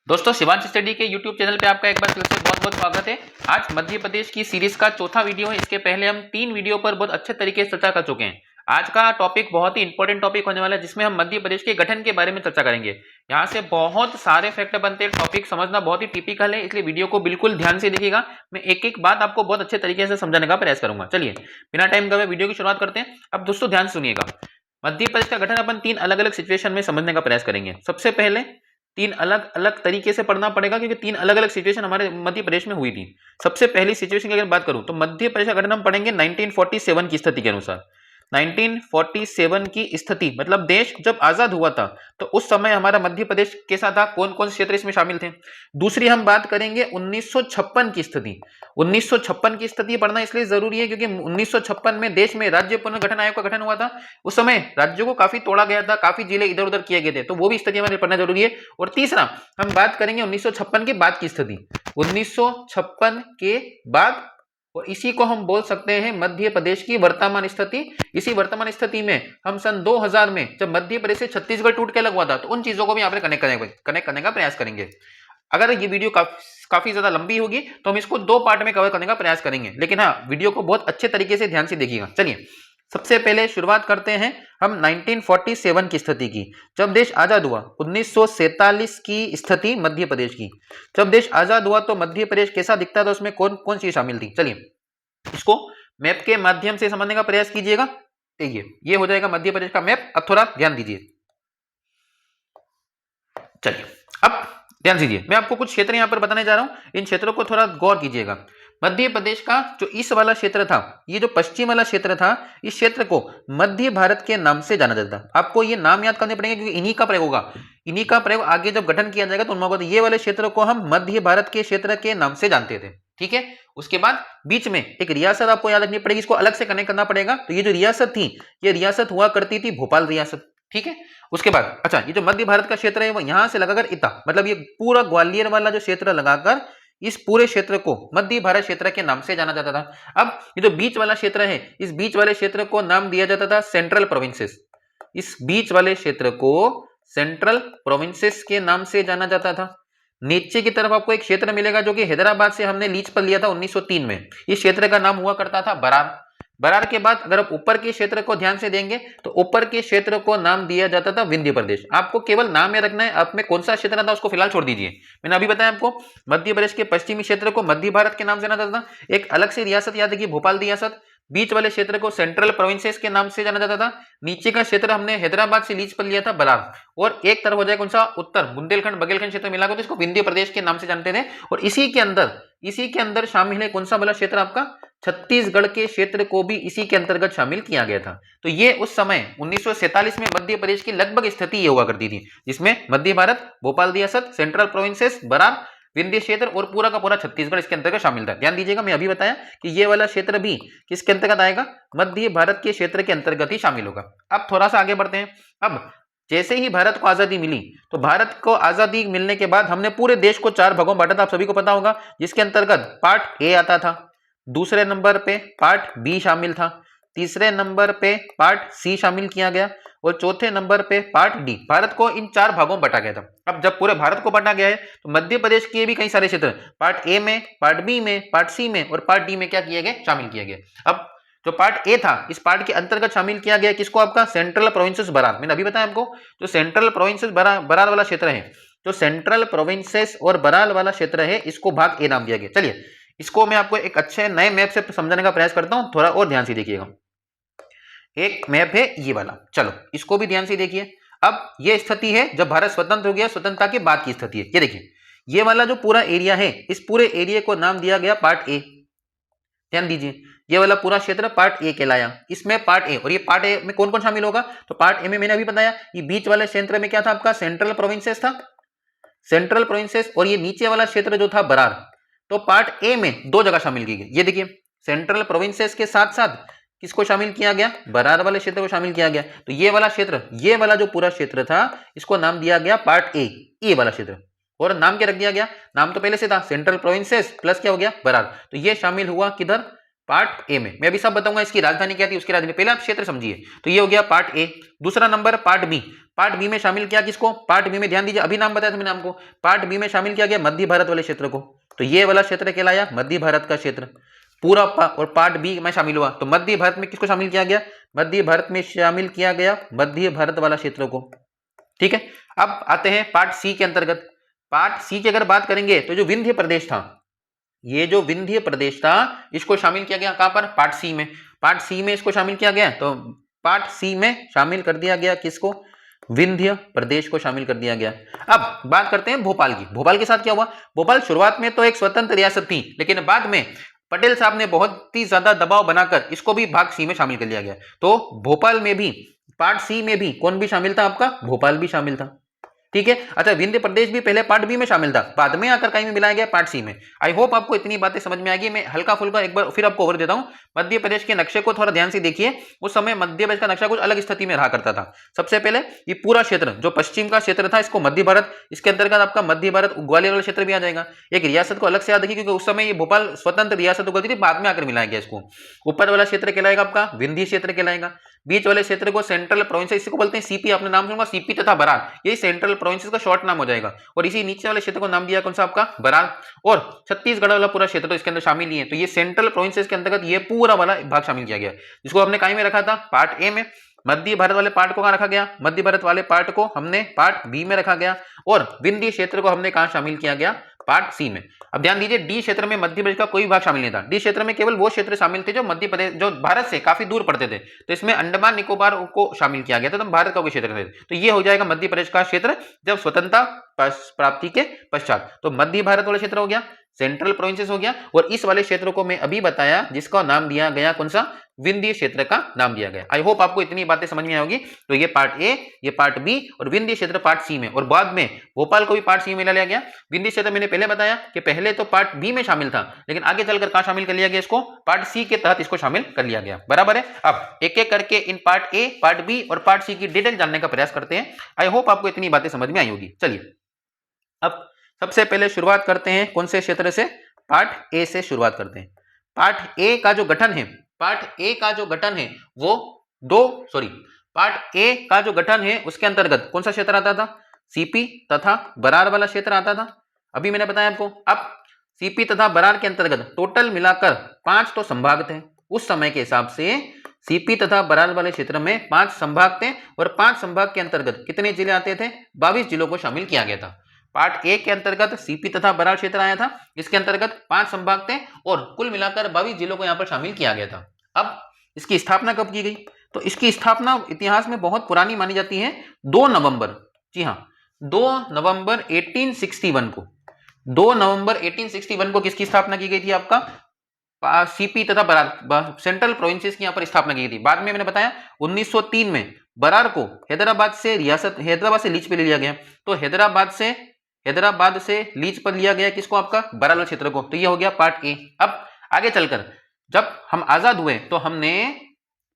दोस्तों शिवांश स्टडी के YouTube channel पे आपका एक बार फिर से बहुत बहुत स्वागत है। आज मध्य प्रदेश की सीरीज का चौथा वीडियो है। इसके पहले हम 3 वीडियो पर बहुत अच्छे तरीके से चर्चा कर चुके हैं। आज का टॉपिक बहुत ही इंपॉर्टेंट टॉपिक होने वाला है, जिसमें हम मध्य प्रदेश के गठन के बारे में चर्चा करेंगे। यहाँ से बहुत सारे फैक्ट बनते हैं, टॉपिक समझना बहुत ही टिपिकल है, इसलिए वीडियो को बिल्कुल ध्यान से देखिएगा। मैं एक एक बात आपको बहुत अच्छे तरीके से समझाने का प्रयास करूंगा। चलिए बिना टाइम गवाए वीडियो की शुरुआत करते हैं। अब दोस्तों ध्यान सुनिएगा, मध्य प्रदेश का गठन अपन 3 अलग अलग सिचुएशन में समझने का प्रयास करेंगे। सबसे पहले 3 अलग अलग तरीके से पढ़ना पड़ेगा, क्योंकि 3 अलग अलग सिचुएशन हमारे मध्य प्रदेश में हुई थी। सबसे पहली सिचुएशन की अगर बात करूं तो मध्य प्रदेश का गठन हम पढ़ेंगे 1947 की स्थिति के अनुसार। 1947 की स्थिति मतलब देश जब आजाद हुआ था तो उस समय हमारा मध्य प्रदेश कैसा था, कौन कौन से क्षेत्र इसमें शामिल थे। दूसरी हम बात करेंगे 1956 की स्थिति। 1956 की स्थिति पढ़ना इसलिए जरूरी है क्योंकि 1956 में देश में राज्य पुनर्गठन आयोग का गठन हुआ था। उस समय राज्यों को काफी तोड़ा गया था, काफी जिले इधर उधर किए गए थे, तो वो भी स्थिति हमें पढ़ना जरूरी है। और तीसरा हम बात करेंगे 1956 के बाद की स्थिति। 1956 के बाद, और इसी को हम बोल सकते हैं मध्य प्रदेश की वर्तमान स्थिति। इसी वर्तमान स्थिति में हम सन 2000 में जब मध्य प्रदेश से छत्तीसगढ़ टूट के अलग हुआ था, तो उन चीजों को भी यहाँ पर कनेक्ट करने का प्रयास करेंगे। अगर ये वीडियो काफी ज्यादा लंबी होगी तो हम इसको 2 पार्ट में कवर करने का प्रयास करेंगे, लेकिन हाँ वीडियो को बहुत अच्छे तरीके से ध्यान से देखिएगा। चलिए सबसे पहले शुरुआत करते हैं हम 1947 की स्थिति की, जब देश आजाद हुआ। 1947 की स्थिति मध्य प्रदेश की, जब देश आजाद हुआ तो मध्य प्रदेश कैसा दिखता था, उसमें कौन कौन सी शामिल थी। चलिए इसको मैप के माध्यम से समझने का प्रयास कीजिएगा। देखिए ये हो जाएगा मध्य प्रदेश का मैप। अब थोड़ा ध्यान दीजिए। चलिए अब ध्यान दीजिए, मैं आपको कुछ क्षेत्र यहां पर बताने जा रहा हूं, इन क्षेत्रों को थोड़ा गौर कीजिएगा। मध्य प्रदेश का जो ईस्ट वाला क्षेत्र था, ये जो पश्चिम वाला क्षेत्र था, इस क्षेत्र को मध्य भारत के नाम से जाना जाता है। आपको ये नाम याद करने पड़ेंगे क्योंकि इन्हीं का प्रयोग होगा। इन्हीं का प्रयोग आगे जब गठन किया जाएगा तो उनमें होगा। ये वाले क्षेत्र को हम मध्य भारत के क्षेत्र के नाम से जानते थे, ठीक है। उसके बाद बीच में एक रियासत आपको याद रखनी पड़ेगी, इसको अलग से कनेक्ट करना पड़ेगा। तो ये जो रियासत थी, ये रियासत हुआ करती थी भोपाल रियासत, ठीक है। उसके बाद अच्छा, ये जो मध्य भारत का क्षेत्र है वो यहां से लगाकर इतना, मतलब ये पूरा ग्वालियर वाला जो क्षेत्र लगाकर इस पूरे क्षेत्र को मध्य भारत क्षेत्र के नाम से जाना जाता था। अब ये जो बीच वाला क्षेत्र है, इस बीच वाले क्षेत्र को नाम दिया जाता था सेंट्रल प्रोविंसेस। इस बीच वाले क्षेत्र को सेंट्रल प्रोविंसेस के नाम से जाना जाता था। नीचे की तरफ आपको एक क्षेत्र मिलेगा जो कि हैदराबाद से हमने लीज पर लिया था 1903 में। इस क्षेत्र का नाम हुआ करता था बरार। बरार के बाद अगर आप ऊपर के क्षेत्र को ध्यान से देंगे तो ऊपर के क्षेत्र को नाम दिया जाता था विंध्य प्रदेश। आपको केवल नाम याद रखना है, आप में कौन सा क्षेत्र था उसको फिलहाल छोड़ दीजिए। मैंने अभी बताया आपको मध्य प्रदेश के पश्चिमी क्षेत्र को मध्य भारत के नाम से जाना जाता था। एक अलग से रियासत याद रखिए, भोपाल रियासत। बीच वाले क्षेत्र को सेंट्रल प्रोविंसेस के नाम से जाना जाता था। नीचे का क्षेत्र हमने हैदराबाद से लीज पर लिया था बरार। और एक तरफ हो जाए कौन सा, उत्तर बुंदेलखंड बघेलखंड क्षेत्र मिलाकर तो इसको विंध्य प्रदेश के नाम से जानते थे। और इसी के अंदर शामिल है कौन सा वाला क्षेत्र आपका, छत्तीसगढ़ के क्षेत्र को भी इसी के अंतर्गत शामिल किया गया था। तो ये उस समय 1947 में मध्य प्रदेश की लगभग स्थिति ये हुआ करती थी, जिसमें मध्य भारत, भोपाल रियासत, सेंट्रल प्रोविंसेस, बरार, विंध्य क्षेत्र और पूरा का पूरा छत्तीसगढ़ इसके अंतर्गत शामिल था। ध्यान दीजिएगा, मैं अभी बताया कि ये वाला क्षेत्र भी किसके अंतर्गत आएगा, मध्य भारत के क्षेत्र के अंतर्गत ही शामिल होगा। अब थोड़ा सा आगे बढ़ते हैं। अब जैसे ही भारत को आजादी मिली, तो भारत को आजादी मिलने के बाद हमने पूरे देश को 4 भागों में बांटा था, आप सभी को पता होगा, जिसके अंतर्गत पार्ट ए आता था, दूसरे नंबर पे पार्ट बी शामिल था, तीसरे नंबर पे पार्ट सी शामिल किया गया और चौथे नंबर पे पार्ट डी। भारत को इन 4 भागों में बांटा गया था। अब जब पूरे भारत को बांटा गया है तो मध्य प्रदेश के भी कई सारे क्षेत्र पार्ट ए में, पार्ट बी में, पार्ट सी में और पार्ट डी में क्या किए गए, शामिल किए गए। अब जो पार्ट ए था, इस पार्ट के अंतर्गत शामिल किया गया किसको, आपका सेंट्रल प्रोविंसेस बरार। मैंने अभी बताया आपको, जो सेंट्रल प्रोविंसेस बरार वाला क्षेत्र है, जो सेंट्रल प्रोविंसेस और बरार वाला क्षेत्र है, इसको भाग ए नाम दिया गया। चलिए इसको मैं आपको एक अच्छे नए मैप से समझाने का प्रयास करता हूं, थोड़ा और ध्यान से देखिएगा। एक मैप है ये वाला, चलो इसको भी ध्यान से देखिए। अब ये स्थिति है जब भारत स्वतंत्र हो गया, स्वतंत्रता के बाद की स्थिति है। ये देखिए, ये वाला जो पूरा एरिया है, इस पूरे एरिया को नाम दिया गया पार्ट ए। ध्यान दीजिए, ये वाला पूरा क्षेत्र पार्ट ए कहलाया। इसमें पार्ट ए, और ये पार्ट ए में कौन कौन शामिल होगा, तो पार्ट ए में मैंने अभी बताया, ये बीच वाले क्षेत्र में क्या था आपका, सेंट्रल प्रोविंसेस था, सेंट्रल प्रोविंसेस। और ये नीचे वाला क्षेत्र जो था बरार, तो पार्ट ए में 2 जगह शामिल की गई। ये देखिए, सेंट्रल प्रोविंसेस के साथ साथ किसको शामिल किया गया, बरार वाले क्षेत्र को शामिल किया गया। तो ये वाला क्षेत्र, ये वाला जो पूरा क्षेत्र था, इसको नाम दिया गया पार्ट ए वाला क्षेत्र। और नाम क्या रख दिया गया, नाम तो पहले से था, सेंट्रल प्रोविंसेस प्लस क्या हो गया, बरार। तो ये शामिल हुआ किधर, पार्ट ए में मैं अभी सब बताऊंगा। इसकी राजधानी क्या थी, उसकी राजधानी, पहले आप क्षेत्र समझिए। तो ये हो गया पार्ट ए। दूसरा नंबर पार्ट बी। पार्ट बी में शामिल किया किसको, पार्ट बी में ध्यान दीजिए, अभी नाम बताया था मैंने आपको, पार्ट बी में शामिल किया गया मध्य भारत वाले क्षेत्र को। तो ये वाला क्षेत्र कहलाया मध्य भारत का क्षेत्र पूरा। और पार्ट बी में शामिल हुआ तो मध्य भारत में किसको शामिल किया गया, मध्य भारत में शामिल किया गया मध्य भारत वाला क्षेत्र को। ठीक है, अब आते हैं पार्ट सी के अंतर्गत। पार्ट सी की अगर बात करेंगे तो जो विंध्य प्रदेश था, ये जो विंध्य प्रदेश था इसको शामिल किया गया कहां पर, पार्ट सी में। पार्ट सी में इसको शामिल किया गया, तो पार्ट सी में शामिल कर दिया गया किसको, विंध्य प्रदेश को शामिल कर दिया गया। अब बात करते हैं भोपाल की। भोपाल के साथ क्या हुआ, भोपाल शुरुआत में तो एक स्वतंत्र रियासत थी, लेकिन बाद में पटेल साहब ने बहुत ही ज्यादा दबाव बनाकर इसको भी भाग सी में शामिल कर लिया गया। तो भोपाल में भी, पार्ट सी में भी कौन भी शामिल था आपका, भोपाल भी शामिल था। ठीक है, अच्छा विंध्य प्रदेश भी पहले पार्ट बी में शामिल था, बाद में आकर कहीं में मिलाया गया पार्ट सी में। आई होप आपको इतनी बातें समझ में आएगी। मैं हल्का फुल्का एक बार फिर आपको ओवर देता हूं। मध्य प्रदेश के नक्शे को थोड़ा ध्यान से देखिए। उस समय मध्य प्रदेश का नक्शा कुछ अलग स्थिति में रहा करता था। सबसे पहले ये पूरा क्षेत्र जो पश्चिम का क्षेत्र था इसको मध्य भारत, इसके अंतर्गत आपका मध्य भारत ग्वालियर वाला क्षेत्र भी आ जाएगा। एक रियासत को अलग से याद रखिए क्योंकि उस समय ये भोपाल स्वतंत्र रियासत होती थी, बाद में आकर मिलाया गया इसको। ऊपर वाला क्षेत्र कहलाएगा आपका विंध्य क्षेत्र कहलाएगा। बीच वाले क्षेत्र को सेंट्रल प्रोविंसेस, इसको बोलते हैं सीपी, आपने नाम सुना सीपी तथा बरार, ये सेंट्रल प्रोविंसेस का शॉर्ट नाम हो जाएगा। और इसी नीचे वाले क्षेत्र को नाम दिया कौन सा आपका, बरार। और छत्तीसगढ़ वाला पूरा क्षेत्र तो इसके अंदर शामिल ही है। तो ये सेंट्रल प्रोविंसेस के अंतर्गत ये पूरा वाला भाग शामिल किया गया, जिसको हमने कहीं में रखा था, पार्ट ए में। मध्य भारत वाले पार्ट को कहां रखा गया, मध्य भारत वाले पार्ट को हमने पार्ट बी में रखा गया। और विंध्य क्षेत्र को हमने कहां शामिल किया गया, पार्ट सी में। अब ध्यान दीजिए, डी क्षेत्र में मध्य प्रदेश का कोई भाग शामिल नहीं था। डी क्षेत्र में केवल वो क्षेत्र शामिल थे जो मध्य प्रदेश, जो भारत से काफी दूर पड़ते थे। तो इसमें अंडमान निकोबार को शामिल किया गया था, तो भारत का कोई क्षेत्र नहीं। तो ये हो जाएगा मध्य प्रदेश का क्षेत्र जब स्वतंत्रता प्राप्ति के पश्चात। तो मध्य भारत वाला क्षेत्र हो गया, सेंट्रल प्रोविंसेस हो गया। और इस वाले क्षेत्र को मैं अभी बताया जिसका नाम दिया गया कौन सा, विंध्य क्षेत्र का नाम दिया गया। आई होप आपको इतनी बातें समझ में आई होगी। तो ये पार्ट ए, ये पार्ट बी और विंध्य क्षेत्र पार्ट सी में। और बाद में भोपाल को भी पार्ट सी में मिला लिया गया। विंध्य क्षेत्र मैंने पहले बताया कि पहले तो पार्ट बी में शामिल था, लेकिन आगे चलकर कहां शामिल कर लिया गया, इसको पार्ट सी के तहत इसको शामिल कर लिया गया। बराबर है। अब एक एक करके इन पार्ट ए, पार्ट बी और पार्ट सी की डिटेल जानने का प्रयास करते हैं। आई होप आपको इतनी बातें समझ में आई होगी। चलिए अब सबसे पहले शुरुआत करते हैं कौन से क्षेत्र से, पार्ट ए से शुरुआत करते हैं। पार्ट ए का जो गठन है, पार्ट ए का जो गठन है वो पार्ट ए का जो गठन है उसके अंतर्गत कौन सा क्षेत्र आता था, सीपी तथा बरार वाला क्षेत्र आता था। अभी मैंने बताया आपको। अब सीपी तथा बरार के अंतर्गत टोटल मिलाकर 5 तो संभाग थे। उस समय के हिसाब से सीपी तथा बरार वाले क्षेत्र में 5 संभाग थे और 5 संभाग के अंतर्गत कितने जिले आते थे, 22 जिलों को शामिल किया गया था। पार्ट ए के अंतर्गत सीपी तथा बरार क्षेत्र आया था, इसके अंतर्गत 5 संभाग थे और कुल मिलाकर 22 जिलों को यहां पर शामिल किया गया था। अब इसकी स्थापना कब की गई, तो इसकी स्थापना इतिहास में बहुत पुरानी मानी जाती है, 2 नवंबर, जी हां 2 नवंबर 1861 को, 2 नवंबर 1861 को किसकी स्थापना की गई थी, आपका सीपी तथा बरार सेंट्रल प्रोविंसेस की यहां पर स्थापना की गई थी। बाद में मैंने बताया 1903 में बरार को हैदराबाद से लीज पे ले लिया गया। तो हैदराबाद से लीज पर लिया गया किसको, आपका बरार क्षेत्र को। तो ये हो गया पार्ट ए। अब आगे चलकर जब हम आजाद हुए तो हमने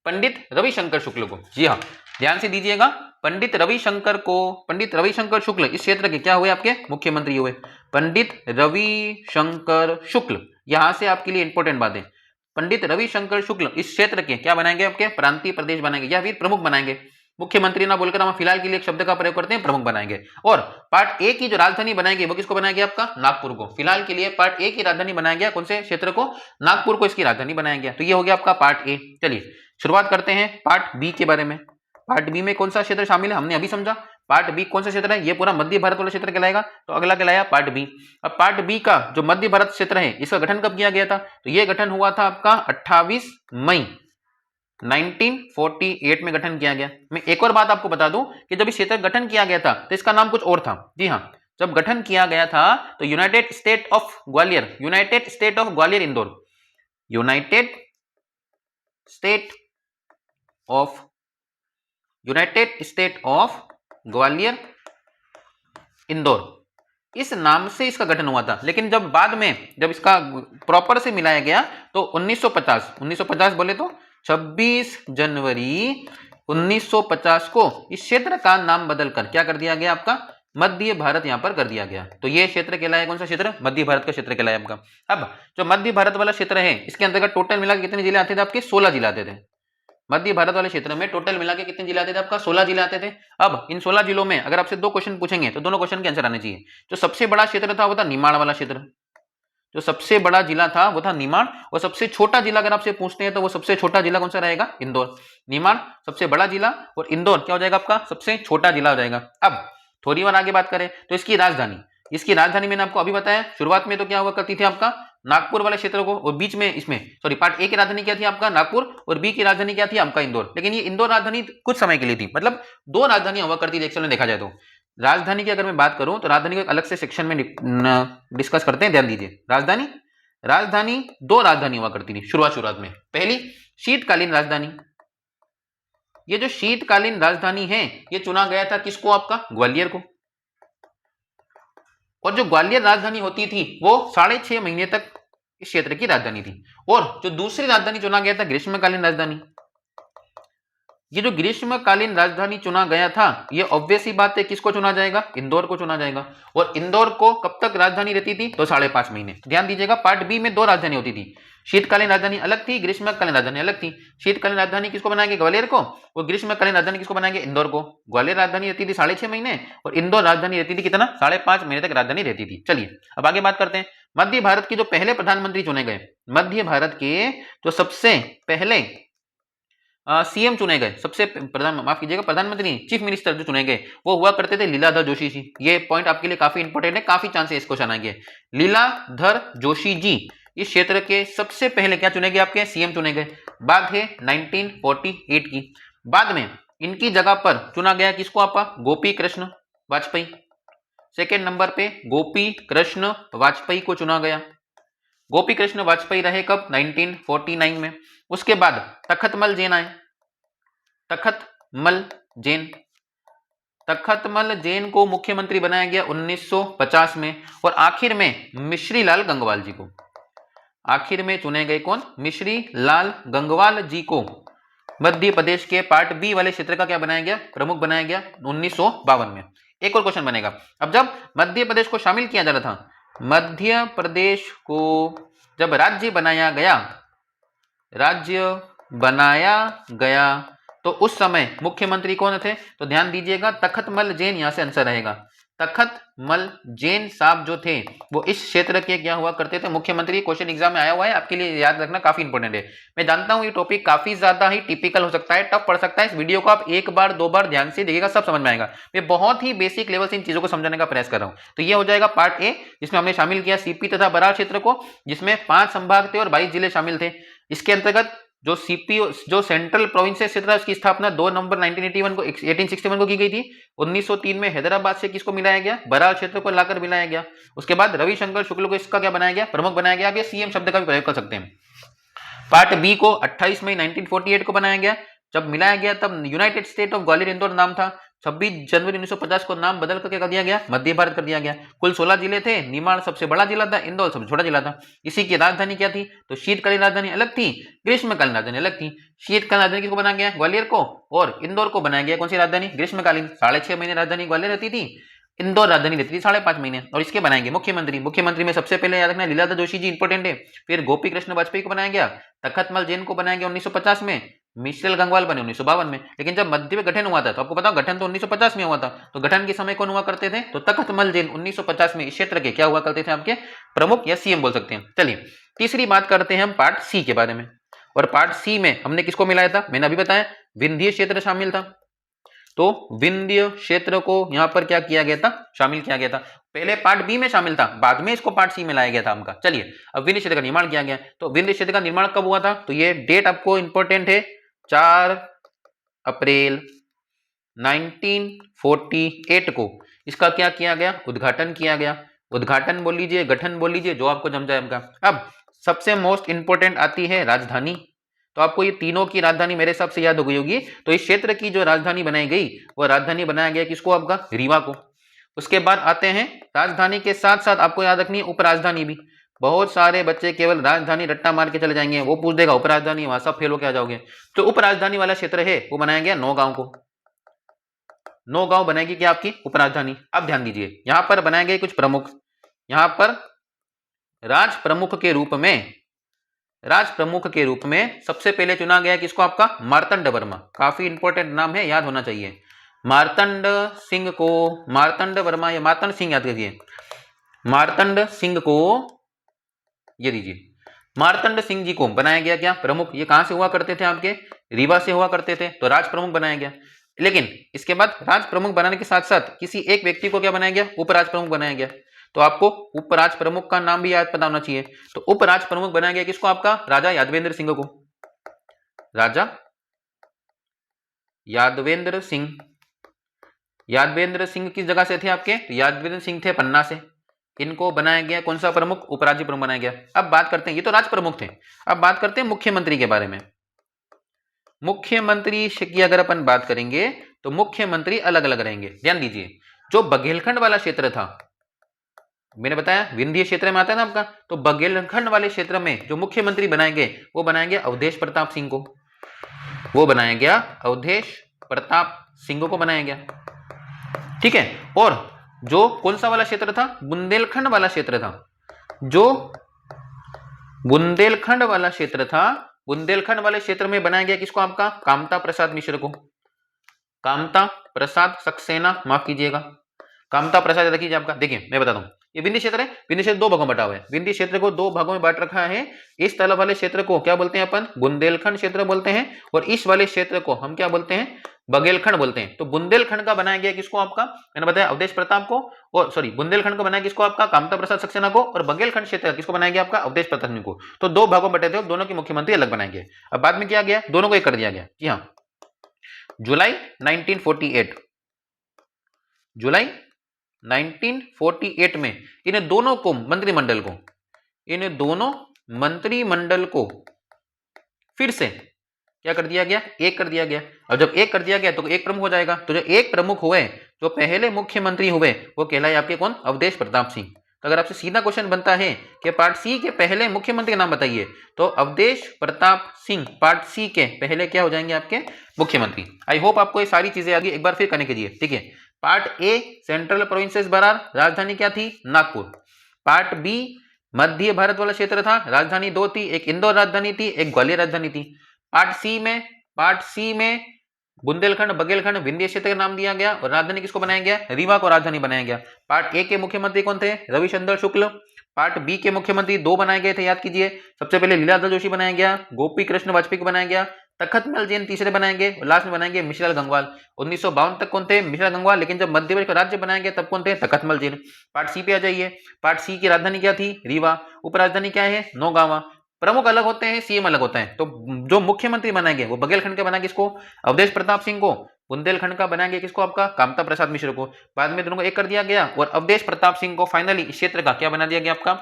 पंडित रविशंकर शुक्ल को, जी हाँ ध्यान से दीजिएगा, पंडित रविशंकर शुक्ल इस क्षेत्र के क्या हुए, आपके मुख्यमंत्री हुए। पंडित रविशंकर शुक्ल, यहां से आपके लिए इंपॉर्टेंट बात है, पंडित रविशंकर शुक्ल इस क्षेत्र के क्या बनाएंगे, आपके प्रांतीय प्रदेश बनाएंगे या फिर प्रमुख बनाएंगे। मुख्यमंत्री ना बोलकर हम फिलहाल के लिए एक शब्द का प्रयोग करते हैं, प्रमुख बनाएंगे। और पार्ट ए की जो राजधानी बनाएंगे वो किसको बनाएंगे, आपका नागपुर को। फिलहाल के लिए पार्ट ए की राजधानी बनाया गया, कौन से क्षेत्र को, नागपुर को इसकी राजधानी बनाया गया। तो ये हो गया आपका पार्ट ए। चलिए शुरुआत करते हैं पार्ट बी के बारे में। पार्ट बी में कौन सा क्षेत्र शामिल है, हमने अभी समझा। पार्ट बी कौन सा क्षेत्र है, ये पूरा मध्य भारत वाला क्षेत्र कहलाएगा। तो अगला कहलाया पार्ट बी। अब पार्ट बी का जो मध्य भारत क्षेत्र है इसका गठन कब किया गया था, तो ये गठन हुआ था आपका 28 मई 1948 में गठन किया गया। मैं एक और बात आपको बता दूं कि जब इस क्षेत्र गठन किया गया था तो इसका नाम कुछ और था। जी हाँ, जब गठन किया गया था तो United state of Gwalior Indore, United state of Gwalior Indore, इस नाम से इसका गठन हुआ था। लेकिन जब बाद में जब इसका प्रॉपर से मिलाया गया तो 1950 बोले तो 26 जनवरी 1950 को इस क्षेत्र का नाम बदलकर क्या कर दिया गया, आपका मध्य भारत यहाँ पर कर दिया गया। तो ये क्षेत्र कहलाया कौन सा क्षेत्र? मध्य भारत का क्षेत्र कहलाया आपका। अब जो मध्य भारत वाला क्षेत्र है इसके अंतर्गत टोटल मिला के कितने जिले आते थे आपके? 16 जिले आते थे। मध्य भारत वाले क्षेत्र में टोटल मिला के कितने जिले आते थे आपका? 16 जिले आते थे। अब इन 16 जिलों में अगर आपसे 2 क्वेश्चन पूछेंगे तो दोनों क्वेश्चन के आंसर आने चाहिए। जो सबसे बड़ा क्षेत्र था वो था निमाड़ वाला क्षेत्र, जो सबसे बड़ा जिला था वो था निमाड़, और सबसे छोटा जिला अगर आपसे पूछते हैं तो वो सबसे छोटा जिला कौन सा रहेगा? इंदौर। निमाड़ सबसे बड़ा जिला और इंदौर क्या हो जाएगा आपका? सबसे छोटा जिला हो जाएगा। अब थोड़ी और आगे बात करें तो इसकी राजधानी मैंने आपको अभी बताया, शुरुआत में तो क्या हुआ करती थी आपका? नागपुर वाले क्षेत्र को, और बीच में इसमें पार्ट ए की राजधानी क्या थी आपका? नागपुर, और बी की राजधानी क्या थी आपका? इंदौर। लेकिन ये इंदौर राजधानी कुछ समय के लिए थी, मतलब 2 राजधानी हुआ करती थी एक्चुअल में देखा जाए तो। राजधानी की अगर मैं बात करूं तो राजधानी को एक अलग से सेक्शन में डिस्कस करते हैं, ध्यान दीजिए। राजधानी 2 राजधानी हुआ करती थी शुरुआत में। पहली शीतकालीन राजधानी, ये जो शीतकालीन राजधानी है ये चुना गया था किसको? आपका ग्वालियर को। और जो ग्वालियर राजधानी होती थी वो 6.5 महीने तक इस क्षेत्र की राजधानी थी। और जो दूसरी राजधानी चुना गया था ग्रीष्मकालीन राजधानी, ये जो ग्रीष्मकालीन राजधानी चुना गया था ये ऑब्वियस ही बात है किसको चुना जाएगा? इंदौर को चुना जाएगा। और इंदौर को कब तक राजधानी रहती थी? तो 5.5 महीने। ध्यान दीजिएगा, पार्ट बी में 2 राजधानी होती थी, शीतकालीन राजधानी अलग थी, ग्रीष्मकालीन राजधानी अलग थी। शीतकालीन राजधानी किसको बनाएंगे? ग्वालियर को। और ग्रीष्मकालीन राजधानी किसको बनाएंगे? इंदौर को। ग्वालियर राजधानी रहती थी 6.5 महीने और इंदौर राजधानी रहती थी कितना? 5.5 महीने तक राजधानी रहती थी। चलिए अब आगे बात करते हैं। मध्य भारत के जो पहले प्रधानमंत्री चुने गए, मध्य भारत के जो सबसे पहले सीएम चुने गए, प्रधानमंत्री चीफ मिनिस्टर जो चुने गए वो हुआ करते थे लीलाधर जोशी जी। ये पॉइंट आपके लिए काफी इंपॉर्टेंट है, काफी चांस है इसको आएंगे। लीलाधर जोशी जी इस क्षेत्र के सबसे पहले क्या चुने गए? आपके सीएम चुने गए। बात है 1948 की। बाद में इनकी जगह पर चुना गया किसको? आपका गोपी कृष्ण वाजपेयी। सेकेंड नंबर पे गोपी कृष्ण वाजपेयी को चुना गया। गोपी कृष्ण वाजपेयी रहे कब? 1949 में। उसके बाद तखतमल जैन आए, तखतमल जैन को मुख्यमंत्री बनाया गया 1950 में। और आखिर में मिश्री लाल गंगवाल जी को, आखिर में चुने गए कौन? मिश्री लाल गंगवाल जी को मध्य प्रदेश के पार्ट बी वाले क्षेत्र का क्या बनाया गया? प्रमुख बनाया गया 1952 में। एक और क्वेश्चन बनेगा, अब जब मध्य प्रदेश को शामिल किया जा रहा था, मध्य प्रदेश को जब राज्य बनाया गया तो उस समय मुख्यमंत्री कौन थे? तो ध्यान दीजिएगा, तखतमल जैन यहां से आंसर रहेगा। तखतमल जैन साहब जो थे वो इस क्षेत्र के क्या हुआ करते थे? मुख्यमंत्री। क्वेश्चन एग्जाम में आया हुआ है, आपके लिए याद रखना काफी इंपॉर्टेंट है। मैं जानता हूं ये टॉपिक काफी ज्यादा ही टिपिकल हो सकता है, टफ पड़ सकता है। इस वीडियो को आप 1 बार 2 बार ध्यान से देखिएगा, सब समझ में आएगा। मैं बहुत ही बेसिक लेवल से इन चीजों को समझाने का प्रयास कर रहा हूं। तो ये हो जाएगा पार्ट ए, जिसमें हमने शामिल किया सीपी तथा बरार क्षेत्र को, जिसमें 5 संभाग थे और 22 जिले शामिल थे। इसके अंतर्गत जो सीपी जो सेंट्रल प्रोविंसेस क्षेत्र है उसकी स्थापना 2 नवंबर 1861 को की गई थी। 1903 में हैदराबाद से किसको मिलाया गया? बरार क्षेत्र को लाकर मिलाया गया। उसके बाद रविशंकर शुक्ल को इसका क्या बनाया गया? प्रमुख बनाया गया। आप ये सीएम शब्द का भी प्रयोग कर सकते हैं। पार्ट बी को 28 मई 1948 को बनाया गया। जब मिलाया गया तब United state of Gwalior Indore नाम था। 26 जनवरी 1950 को नाम बदल करके कर दिया गया, मध्य भारत कर दिया गया। कुल 16 जिले थे, निमाड़ सबसे बड़ा जिला था, इंदौर सबसे छोटा जिला था। इसी की राजधानी क्या थी? तो शीतकालीन राजधानी अलग थी, ग्रीष्मकालीन राजधानी अलग थी। शीतकालीन राजधानी किसको बनाया गया? ग्वालियर को। और इंदौर को बनाया गया कौन सी राजधानी? ग्रीष्मकालीन। 6.5 महीने राजधानी ग्वालियर रहती थी, इंदौर राजधानी रहती थी 5.5 महीने। और इसके बनाएंगे मुख्यमंत्री में सबसे पहले याद रखना लीलाधर जोशी जी, इंपॉर्टेंट है। फिर गोपी कृष्ण वाजपेयी को बनाया गया, तखतमल जैन को बनाया गया 1950 में, मिश्रल गंगवाल बने 1952 में। लेकिन जब मध्य में गठन हुआ था तो आपको पता गठन तो 1950 में हुआ था, तो गठन के समय कौन हुआ करते थे? तो तखतमल जैन 1950 में इस क्षेत्र के क्या हुआ करते थे? आपके प्रमुख या सीएम बोल सकते हैं। चलिए तीसरी बात करते हैं हम पार्ट सी के बारे में। और पार्ट सी में हमने किसको मिलाया था? मैंने अभी बताया, विंध्य क्षेत्र शामिल था। तो विंध्य क्षेत्र को यहां पर क्या किया गया था? शामिल किया गया था। पहले पार्ट बी में शामिल था, बाद में इसको पार्ट सी में लाया गया था हमका। चलिए अब विंध्य क्षेत्र का निर्माण किया गया। तो विंध्य क्षेत्र का निर्माण कब हुआ था? तो ये डेट आपको इंपॉर्टेंट है, 4 अप्रैल 1948 को इसका क्या किया गया? उद्घाटन किया गया। उद्घाटन बोल लीजिए, गठन बोल लीजिए, जो आपको जम जाए आपका। अब सबसे मोस्ट इंपोर्टेंट आती है राजधानी। तो आपको ये तीनों की राजधानी मेरे हिसाब से याद हो गई होगी। तो इस क्षेत्र की जो राजधानी बनाई गई वो राजधानी बनाया गया किसको? आपका रीवा को। उसके बाद आते हैं राजधानी के साथ साथ आपको याद रखनी है उपराजधानी भी। बहुत सारे बच्चे केवल राजधानी रट्टा मार के चले जाएंगे, वो पूछ देगा उपराजधानी, वहां सब फेल होके आ जाओगे। तो उपराजधानी वाला क्षेत्र है वो बनाया गया नौगांव को। नौगांव बनेगी क्या आपकी उपराजधानी। अब ध्यान दीजिए, यहां पर बनाए गए कुछ प्रमुख, यहां पर राज प्रमुख के रूप में सबसे पहले चुना गया किसको, आपका मार्तंड वर्मा। काफी इंपॉर्टेंट नाम है, याद होना चाहिए। मार्तंड सिंह को, मार्तंड वर्मा या मार्तंड सिंह याद करिए, मार्तंड सिंह को, ये दीजिए, मार्तंड सिंह जी को बनाया गया क्या प्रमुख। ये कहां से हुआ करते थे, आपके रीवा से हुआ करते थे, तो राज प्रमुख बनाया गया। लेकिन इसके बाद राज प्रमुख बनाने के साथ साथ किसी एक व्यक्ति को क्या बनाया गया, उपराज प्रमुख बनाया गया। तो आपको उपराज प्रमुख का नाम भी याद पता होना चाहिए। तो उपराज प्रमुख बनाया गया किसको, आपका राजा यादवेंद्र सिंह को। राजा यादवेंद्र सिंह, यादवेंद्र सिंह किस जगह से थे आपके, तो यादवेंद्र सिंह थे पन्ना से। इनको बनाया गया कौन सा प्रमुख, उपराज्य प्रमुख बनाया गया। अब बात करते हैं, ये तो राज प्रमुख थे, अब बात करते हैं मुख्यमंत्री के बारे में। मुख्यमंत्री की अगर अपन बात करेंगे तो मुख्यमंत्री अलग अलग रहेंगे। ध्यान दीजिए, जो बघेलखंड वाला क्षेत्र था, मैंने बताया विंध्य क्षेत्र में आता है ना आपका, तो बघेलखंड वाले क्षेत्र में जो मुख्यमंत्री बनाए गए वो बनाया गया अवधेश प्रताप सिंह को, वो बनाया गया अवधेश प्रताप सिंह को बनाया गया, ठीक है। और जो कौन सा वाला क्षेत्र था, बुंदेलखंड वाला क्षेत्र था, जो बुंदेलखंड वाला क्षेत्र था, बुंदेलखंड वाले क्षेत्र में बनाया गया किसको, आपका कामता प्रसाद मिश्र को, कामता प्रसाद सक्सेना, माफ कीजिएगा, कामता प्रसाद याद रखिए आपका। देखिए मैं बताता हूं, ये विंध्य क्षेत्र है, विंध्य क्षेत्र दो भागों में बटा हुआ है, विंध्य क्षेत्र को दो भागों में बांट रखा है। इस तल वाले क्षेत्र को क्या बोलते हैं अपन, बुंदेलखंड क्षेत्र बोलते हैं, और इस वाले क्षेत्र को हम क्या बोलते हैं, बघेलखंड बोलते हैं। तो बुंदेलखंड का बनाया गया किसको, आपका मैंने बताया अवधेश प्रताप को, और सॉरी बुंदेलखंड को बनाया किसको, आपका कामता प्रसाद सक्सेना को, और बघेलखंड क्षेत्र किसको बनाया गया, आपका अवधेश प्रताप सिंह को। तो दो भागों में बटे थे, दोनों के मुख्यमंत्री अलग बनाएंगे। अब बाद में क्या गया, दोनों को एक कर दिया गया। जी हाँ, जुलाई 1948, जुलाई 1948 में इन दोनों को मंत्रिमंडल को, इन दोनों मंत्रिमंडल को फिर से क्या कर दिया गया, एक कर दिया गया। और जब एक कर दिया गया तो एक प्रमुख हो जाएगा। तो जो एक प्रमुख हुए, जो पहले मुख्यमंत्री हुए, वो कहलाए आपके कौन, अवधेश प्रताप सिंह। तो अगर आपसे सीधा क्वेश्चन बनता है कि पार्ट सी के पहले मुख्यमंत्री का नाम बताइए, तो अवधेश प्रताप सिंह पार्ट सी के पहले क्या हो जाएंगे, आपके मुख्यमंत्री। आई होप आपको ये सारी चीजें आगे एक बार फिर करने कीजिए, ठीक है। Part A central provinces Berar, राजधानी क्या थी, नागपुर। पार्ट बी मध्य भारत वाला क्षेत्र था, राजधानी दो थी, एक इंदौर राजधानी थी, एक ग्वालियर राजधानी थी। पार्ट सी में बुंदेलखंड बघेलखंड विंध्य क्षेत्र का नाम दिया गया, और राजधानी किसको बनाया गया, रीवा को राजधानी बनाया गया। पार्ट ए के मुख्यमंत्री कौन थे, रविशंकर शुक्ल। पार्ट बी के मुख्यमंत्री दो बनाए गए थे, याद कीजिए। सबसे पहले लीलाधर जोशी बनाया गया, गोपी कृष्ण वाजपेयी को बनाया गया, तखतमल जैन तीसरे बनाएंगे, और लास्ट में बनाएंगे मिश्रलाल गंगवाल। 1952 तक कौन थे, मिश्रलाल गंगवाल। लेकिन जब मध्य प्रदेश का राज्य बनाया गया तब कौन थे, तखतमल जैन। पार्ट सी पे आ जाइए। पार्ट सी की राजधानी क्या थी, रीवा। उपराजधानी क्या है, नौगांवा। प्रमुख अलग होते हैं, सीएम अलग होता है। तो जो मुख्यमंत्री बनाएंगे वो बघेलखंड के बनाएंगे किसको, अवधेश प्रताप सिंह को। बुंदेलखंड का बनाएंगे किसको, आपका कामता प्रसाद मिश्र को। बाद में दोनों को एक कर दिया गया, और अवधेश प्रताप सिंह को फाइनली इस क्षेत्र का क्या बना दिया गया, आपका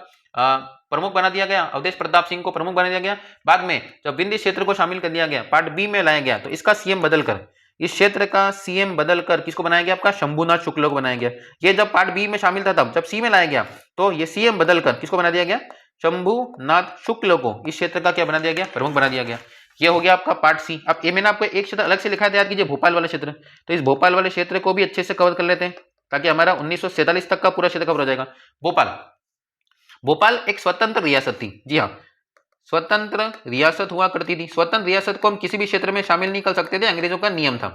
प्रमुख बना दिया गया। अवधेश प्रताप सिंह को प्रमुख बना दिया गया। बाद में जब विंध्य क्षेत्र को शामिल कर दिया गया, पार्ट बी में लाया गया, तो इसका सीएम बदलकर, इस क्षेत्र का सीएम बदलकर किसको बनाया गया, आपका शंभुनाथ शुक्ल को बनाया गया। ये जब पार्ट बी में शामिल था, तब जब सी में लाया गया तो ये सीएम बदलकर किसको बना दिया गया, शंभुनाथ शुक्ल को इस क्षेत्र का क्या बना दिया गया, प्रमुख बना दिया गया। ये हो गया आपका पार्ट सी। अब ये मैंने आपको एक क्षेत्र अलग से लिखा था, याद कीजिए, भोपाल वाला क्षेत्र। तो इस भोपाल वाले क्षेत्र को भी अच्छे से कवर कर लेते हैं, ताकि हमारा 1947 तक का पूरा क्षेत्र कवर हो जाएगा। भोपाल एक स्वतंत्र रियासत थी। जी हाँ, स्वतंत्र रियासत हुआ करती थी। स्वतंत्र रियासत को हम किसी भी क्षेत्र में शामिल नहीं कर सकते थे, अंग्रेजों का नियम था।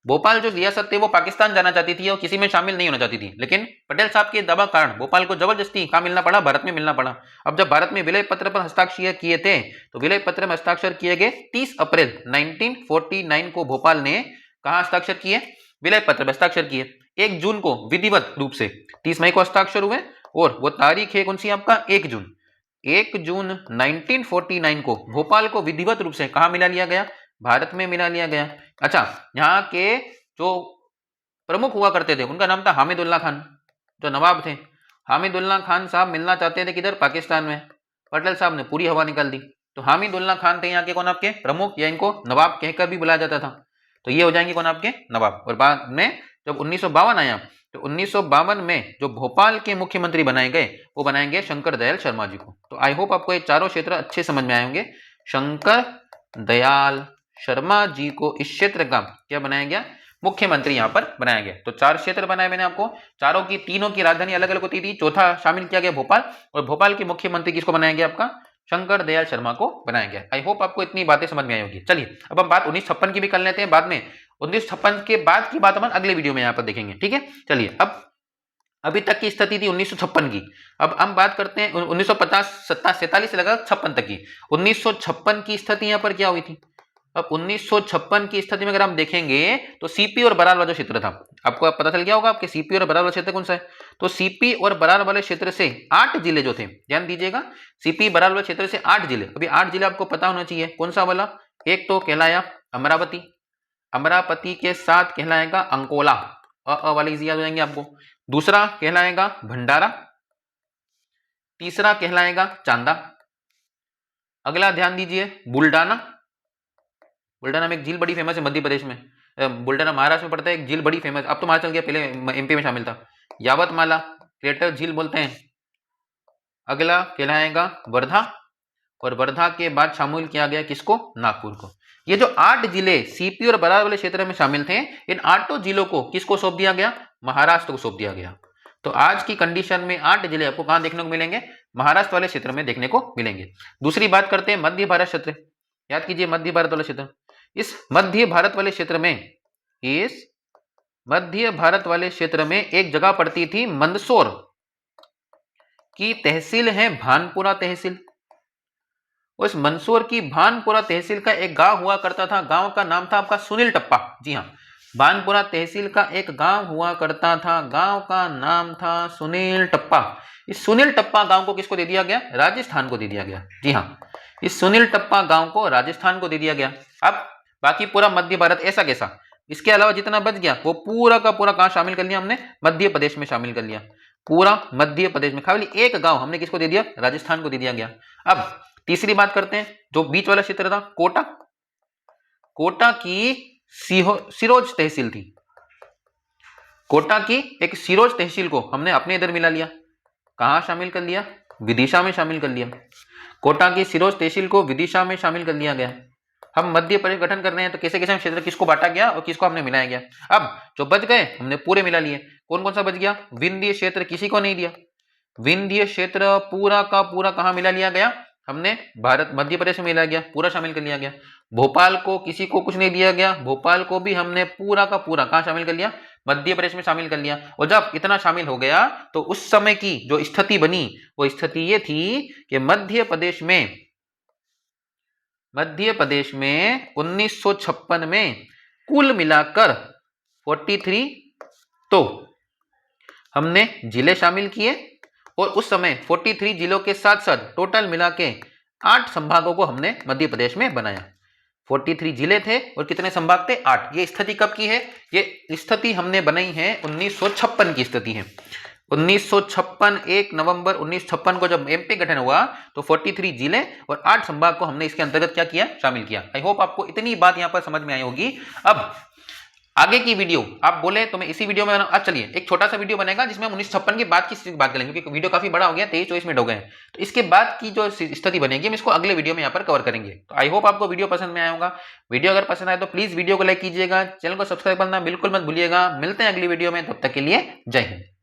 भोपाल जो रियासत थी वो पाकिस्तान जाना चाहती थी और किसी में शामिल नहीं होना चाहती थी, लेकिन पटेल साहब के दबाव कारण भोपाल को जबरदस्ती कहाँ मिलना पड़ा, भारत में मिलना पड़ा। अब जब भारत में विलय पत्र पर हस्ताक्षर किए थे, तो विलय पत्र में हस्ताक्षर किए गए 30 अप्रैल 1949 को भोपाल ने कहा हस्ताक्षर किए, विलय पत्र में हस्ताक्षर किए। 1 जून को विधिवत रूप से 30 मई को हस्ताक्षर हुए, और वो तारीख है कौन सी, आपका 1 जून 1949 को भोपाल को विधिवत रूप से कहाँ मिला लिया गया, भारत में मिला लिया गया। अच्छा, यहाँ के जो प्रमुख हुआ करते थे उनका नाम था हामिदुल्लाह खान, जो नवाब थे। हामिदुल्लाह खान साहब मिलना चाहते थे किधर, पाकिस्तान में। पटेल साहब ने पूरी हवा निकाल दी। तो हामिदुल्लाह खान थे यहाँ के कौन, आपके प्रमुख, या इनको नवाब कहकर भी बुलाया जाता था। तो ये हो जाएंगे कौन, आपके नवाब। और बाद में जब 1952 आया, तो 1952 में जो भोपाल के मुख्यमंत्री बनाए गए वो बनाएंगे शंकर दयाल शर्मा जी को। तो आई होप आपको ये चारों क्षेत्र अच्छे समझ में आए होंगे। शंकर दयाल शर्मा जी को इस क्षेत्र का क्या बनाया गया, मुख्यमंत्री यहाँ पर बनाया गया। तो 4 क्षेत्र बनाए मैंने आपको, चारों की तीनों की राजधानी अलग अलग होती थी। चौथा शामिल किया गया भोपाल, और भोपाल के मुख्यमंत्री किसको बनाया गया? आपका शंकर दयाल शर्मा को बनाया गया। आई होप आपको इतनी बातें समझ में आई होगी। चलिए अब हम बात 1956 की भी कर लेते हैं बाद में। 1956 के बाद की बात हम अगले वीडियो में यहाँ पर देखेंगे, ठीक है। चलिए अब अभी तक की स्थिति थी 1956 की। अब हम बात करते हैं 1950 47 से लगा 56 तक की। 1956 की स्थिति यहाँ पर क्या हुई थी? अब 1956 की स्थिति में अगर हम देखेंगे तो सीपी और बरार वाला क्षेत्र था। आपको पता चल गया होगा आपके सीपी और बरार वाला क्षेत्र कौन सा है। तो सीपी और बरार वाले क्षेत्र से 8 जिले जो थे, ध्यान दीजिएगा, सीपी बरार वाले क्षेत्र से 8 जिले। अभी 8 जिले आपको पता होना चाहिए कौन सा वाला। एक तो कहलाया अमरावती, अमरावती के साथ कहलाएगा अंकोला, अ वाले इजी याद हो जाएंगे आपको। दूसरा कहलाएगा भंडारा, तीसरा कहलाएगा चांदा, अगला ध्यान दीजिए बुल्डाना। बुल्डाना में एक झील बड़ी फेमस है मध्य प्रदेश में, बुल्डाना महाराष्ट्र में पड़ता है, एक झील बड़ी फेमस, अब तो महाराष्ट्र गया, पहले एमपी में शामिल था। यावतमाला क्रेटर झील बोलते हैं। अगला कहलाएगा वर्धा, और वर्धा के बाद शामिल किया गया किसको? नागपुर को। ये जो 8 जिले सीपी और बरार वाले क्षेत्र में शामिल थे, इन 8 जिलों को किसको सौंप दिया गया? महाराष्ट्र को सौंप दिया गया। तो आज की कंडीशन में 8 जिले आपको कहां देखने को मिलेंगे? महाराष्ट्र वाले क्षेत्र में देखने को मिलेंगे। दूसरी बात करते हैं मध्य भारत क्षेत्र। याद कीजिए मध्य भारत वाला क्षेत्र। इस मध्य भारत वाले क्षेत्र में, इस मध्य भारत वाले क्षेत्र में एक जगह पड़ती थी मंदसौर की तहसील है भानपुरा तहसील। उस मंदसौर की भानपुरा तहसील का एक गांव हुआ करता था, गांव का नाम था आपका सुनील टप्पा। जी हाँ, भानपुरा तहसील का एक गांव हुआ करता था, गांव का नाम था सुनील टप्पा। इस सुनील टप्पा गांव को किसको दे दिया गया? राजस्थान को दे दिया गया। जी हाँ, इस सुनील टप्पा गांव को राजस्थान को दे दिया गया। अब बाकी पूरा मध्य भारत ऐसा कैसा, इसके अलावा जितना बच गया वो पूरा का पूरा कहां शामिल कर लिया हमने? मध्य प्रदेश में शामिल कर लिया। पूरा मध्य प्रदेश में खाली एक गांव हमने किसको दे दिया? राजस्थान को दे दिया गया। अब तीसरी बात करते हैं, जो बीच वाला क्षेत्र था कोटा, कोटा की सिरोज तहसील थी। कोटा की एक सिरोज तहसील को हमने अपने इधर मिला लिया। कहां शामिल कर लिया? विदिशा में शामिल कर लिया। कोटा की सिरोज तहसील को विदिशा में शामिल कर लिया गया। हम मध्य प्रदेश गठन कर रहे हैं तो कैसे कैसे क्षेत्र किसको बांटा गया और किसको हमने मिलाया गया। अब जो बच गए हमने पूरे मिला लिए। कौन कौन सा बच गया? विंध्य क्षेत्र किसी को नहीं दिया। विंध्य क्षेत्र पूरा का पूरा कहां मिला लिया गया? हमने भारत मध्य प्रदेश में मिला गया, पूरा शामिल कर लिया गया। भोपाल को किसी को कुछ नहीं दिया गया, भोपाल को भी हमने पूरा का पूरा कहां शामिल कर लिया? मध्य प्रदेश में शामिल कर लिया। और जब इतना शामिल हो गया तो उस समय की जो स्थिति बनी वो स्थिति ये थी कि मध्य प्रदेश में 1956 में कुल मिलाकर 43 तो हमने जिले शामिल किए, और उस समय 43 जिलों के साथ साथ टोटल मिला के 8 संभागों को हमने मध्य प्रदेश में बनाया। 43 जिले थे और कितने संभाग थे? 8। ये स्थिति कब की है? ये स्थिति हमने बनाई है 1956 की स्थिति है। 1956 1 नवंबर 1956 को जब एमपी गठन हुआ तो 43 जिले और 8 संभाग को हमने इसके अंतर्गत क्या किया? शामिल किया। आई होप आपको इतनी बात यहां पर समझ में आई होगी। अब आगे की वीडियो आप बोले तो मैं इसी वीडियो में अब चलिए एक छोटा सा वीडियो बनेगा जिसमें हम 1956 के बाद की बात करेंगे, क्योंकि वीडियो काफी बड़ा हो गया, 23-24 मिनट हो गए। तो इसके बाद की जो स्थिति बनेगी हम इसको अगले वीडियो में यहाँ पर कवर करेंगे। तो आई होप आपको वीडियो पसंद में आया होगा। वीडियो अगर पसंद आए तो प्लीज वीडियो को लाइक कीजिएगा, चैनल को सब्सक्राइब करना बिल्कुल मत भूलिएगा। मिलते हैं अगली वीडियो में, तब तक के लिए जय हिंद।